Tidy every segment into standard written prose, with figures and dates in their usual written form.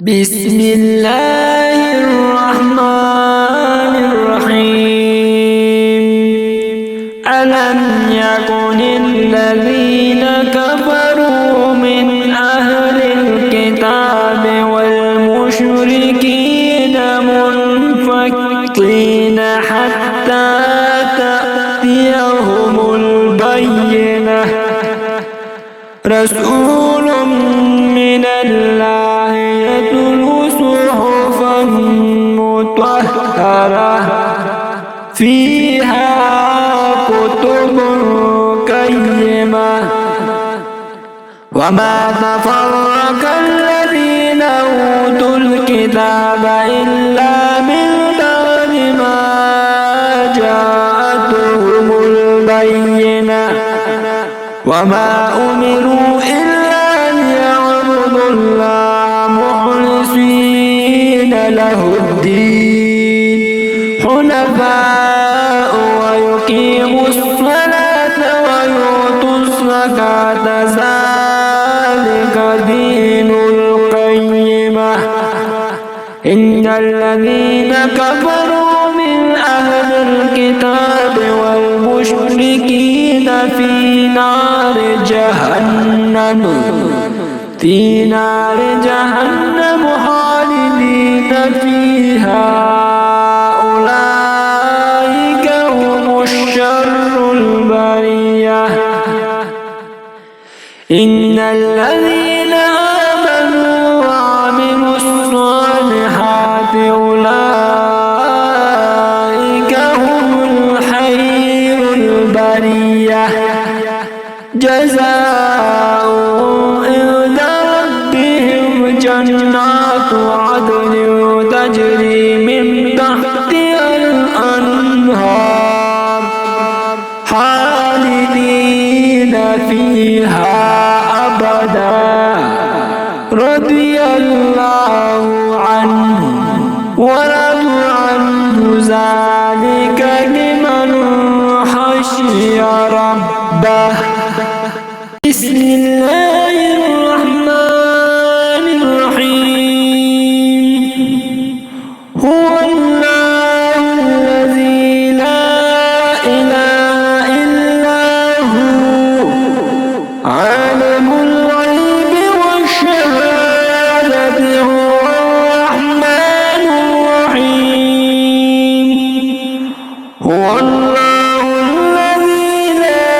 بسم الله الرحمن الرحيم. ألم يكن الذين كفروا من أهل الكتاب والمشركين منفكين حتى تأتيهم البينة رسول من الله يتلو صحفا مطهرة فيها كتب قيمة وما تفرق الذين أوتوا الكتاب إلا من بعد ما جاءتهم البينة وما أمروا إلا أن يعبدوا الله مخلصين له الدين حنفاء ويقيموا الصلاة ويؤتوا الزكاة ذلك دين القيمة. إن الذين كفروا من أهل الكتاب والمشركين في نار جهنم خالدين فيها أولئك هم الشر البرية. إن الذين آمنوا وعملوا الصالحات أولئك هم الخير البرية جزاؤهم عند ربهم جنات عدن تجري من تحتها الأنهار خالدين فيها أبدا رضي الله عنهم ورضوا عنه ذلك لمن خشي ربه. بسم الله الرحمن الرحيم. هو الله الذي لا إله إلا هو عالم الغيب والشهادة هو الرحمن الرحيم. هو الله الذي لا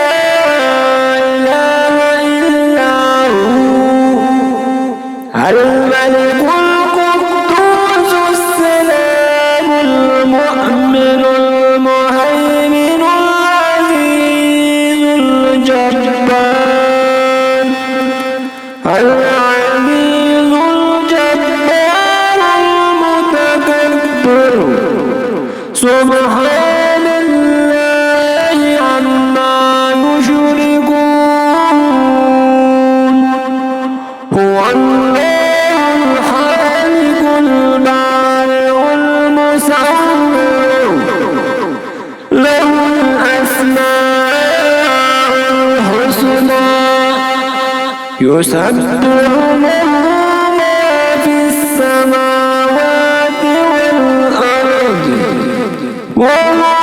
إله إلا هو الملك القدوس السلام المؤمن المهيمن العزيز الجبار العزيز الجبار المتكبر سبحان الله عما يشركون. هو الله الخالق البارئ المصور له الأسماء الحسنى يسبح له ما في السماوات والأرض وهو